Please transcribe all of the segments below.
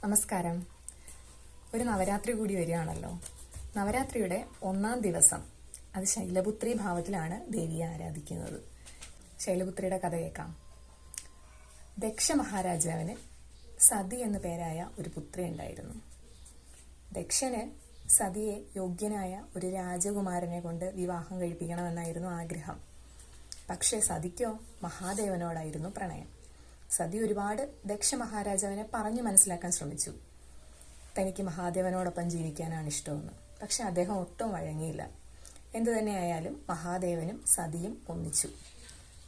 നമസ്കാരം. ഒരു നവരാത്രി കൂടി വരികയാണല്ലോ. നവരാത്രിയുടെ 1-ാം ദിവസം അത് ശൈലപുത്രി ഭാവത്തിലാണ് ദേവിയെ ആരാധിക്കുന്നത്. ശൈലപുത്രിയുടെ കഥ കേൾക്കാം. ദക്ഷ മഹാരാജാവിന് സതി എന്നു പേരായ ഒരു പുത്രി ഉണ്ടായിരുന്നു. ദക്ഷന് സതിയെ യോഗ്യനായ ഒരു രാജകുമാരനെ കൊണ്ട് വിവാഹം കഴിപ്പിക്കണമെന്നായിരുന്നു ആഗ്രഹം. പക്ഷേ സതിക്കോ മഹാദേവനോടായിരുന്നു പ്രണയം. സതി ഒരുപാട് ദക്ഷ മഹാരാജാവിനെ പറഞ്ഞു മനസ്സിലാക്കാൻ ശ്രമിച്ചു. തനിക്ക് മഹാദേവനോടൊപ്പം ജീവിക്കാനാണ് ഇഷ്ടമെന്ന്. പക്ഷെ അദ്ദേഹം ഒട്ടും വഴങ്ങിയില്ല. എന്തു തന്നെയായാലും മഹാദേവനും സതിയും ഒന്നിച്ചു.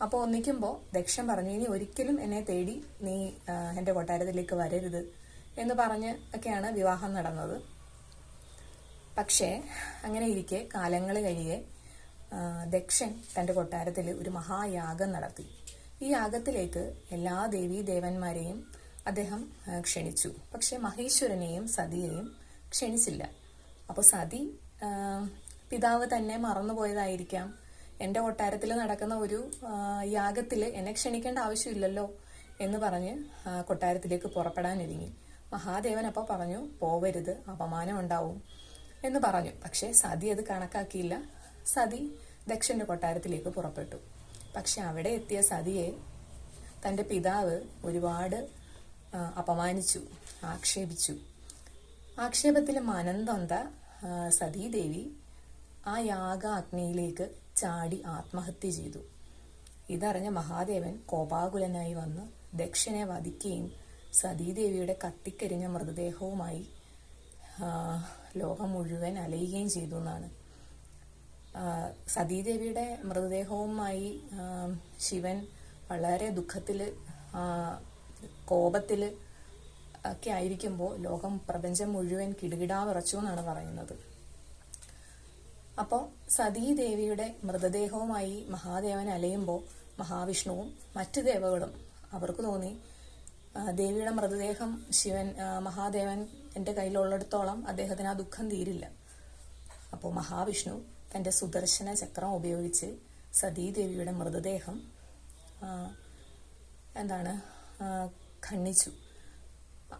അപ്പോൾ ഒന്നിക്കുമ്പോൾ ദക്ഷൻ പറഞ്ഞു, ഇനി ഒരിക്കലും എന്നെ തേടി നീ എൻ്റെ കൊട്ടാരത്തിലേക്ക് വരരുത് എന്ന് പറഞ്ഞ് ഒക്കെയാണ് വിവാഹം നടന്നത്. പക്ഷേ അങ്ങനെ ഇരിക്കെ കാലങ്ങൾ കഴിയെ ദക്ഷൻ തൻ്റെ കൊട്ടാരത്തിൽ ഒരു മഹായാഗം നടത്തി. ഈ യാഗത്തിലേക്ക് എല്ലാ ദേവീദേവന്മാരെയും അദ്ദേഹം ക്ഷണിച്ചു. പക്ഷെ മഹേശ്വരനെയും സതിയെയും ക്ഷണിച്ചില്ല. അപ്പോൾ സതി പിതാവ് തന്നെ മറന്നുപോയതായിരിക്കാം. എൻ്റെ കൊട്ടാരത്തിൽ നടക്കുന്ന ഒരു യാഗത്തിൽ എന്നെ ക്ഷണിക്കേണ്ട ആവശ്യമില്ലല്ലോ എന്ന് പറഞ്ഞ് കൊട്ടാരത്തിലേക്ക് പുറപ്പെടാനൊരുങ്ങി. മഹാദേവൻ അപ്പോൾ പറഞ്ഞു, പോവരുത്, അപമാനം ഉണ്ടാവും എന്ന് പറഞ്ഞു. പക്ഷെ സതി അത് കണക്കാക്കിയില്ല. സതി ദക്ഷന്റെ കൊട്ടാരത്തിലേക്ക് പുറപ്പെട്ടു. പക്ഷെ അവിടെ എത്തിയ സതിയെ തൻ്റെ പിതാവ് ഒരുപാട് അപമാനിച്ചു, ആക്ഷേപിച്ചു. ആക്ഷേപത്തിൽ മനംതൊന്ത സതീദേവി ആ യാഗ അഗ്നിയിലേക്ക് ചാടി ആത്മഹത്യ ചെയ്തു. ഇതറിഞ്ഞ മഹാദേവൻ കോപാകുലനായി വന്ന് ദക്ഷനെ വധിക്കുകയും സതീദേവിയുടെ കത്തിക്കരിഞ്ഞ മൃതദേഹവുമായി ലോകം മുഴുവൻ അലയുകയും ചെയ്തു എന്നാണ്. സതീദേവിയുടെ മൃതദേഹവുമായി ശിവൻ വളരെ ദുഃഖത്തില് കോപത്തില് ഒക്കെ ആയിരിക്കുമ്പോൾ പ്രപഞ്ചം മുഴുവൻ കിടുകിടാ വിറച്ചു എന്നാണ് പറയുന്നത്. അപ്പോൾ സതീദേവിയുടെ മൃതദേഹവുമായി മഹാദേവൻ അലയുമ്പോൾ മഹാവിഷ്ണുവും മറ്റു ദേവകളും അവർക്ക് തോന്നി, ദേവിയുടെ മൃതദേഹം മഹാദേവൻ എൻ്റെ കയ്യിലുള്ളിടത്തോളം അദ്ദേഹത്തിന് ആ ദുഃഖം തീരില്ല. അപ്പോൾ മഹാവിഷ്ണു തൻ്റെ സുദർശന ചക്രം ഉപയോഗിച്ച് സതീദേവിയുടെ മൃതദേഹം ഖണ്ഡിച്ചു.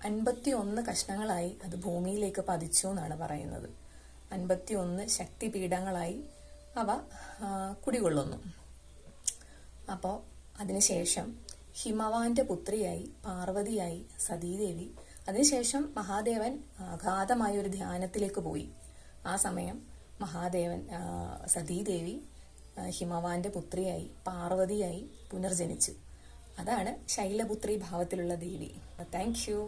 51 കഷ്ണങ്ങളായി അത് ഭൂമിയിലേക്ക് പതിച്ചു എന്നാണ് പറയുന്നത്. 51 ശക്തിപീഠങ്ങളായി അവ കുടികൊള്ളുന്നു. അപ്പോൾ അതിനുശേഷം ഹിമവാന്റെ പുത്രിയായി പാർവതിയായി സതീദേവി. അതിനുശേഷം മഹാദേവൻ അഗാധമായ ഒരു ധ്യാനത്തിലേക്ക് പോയി. ആ സമയം സതീദേവി ഹിമവാന്റെ പുത്രിയായി പാർവതിയായി പുനർജനിച്ചു. അതാണ് ശൈലപുത്രി ഭാവത്തിലുള്ള ദേവി. Thank U.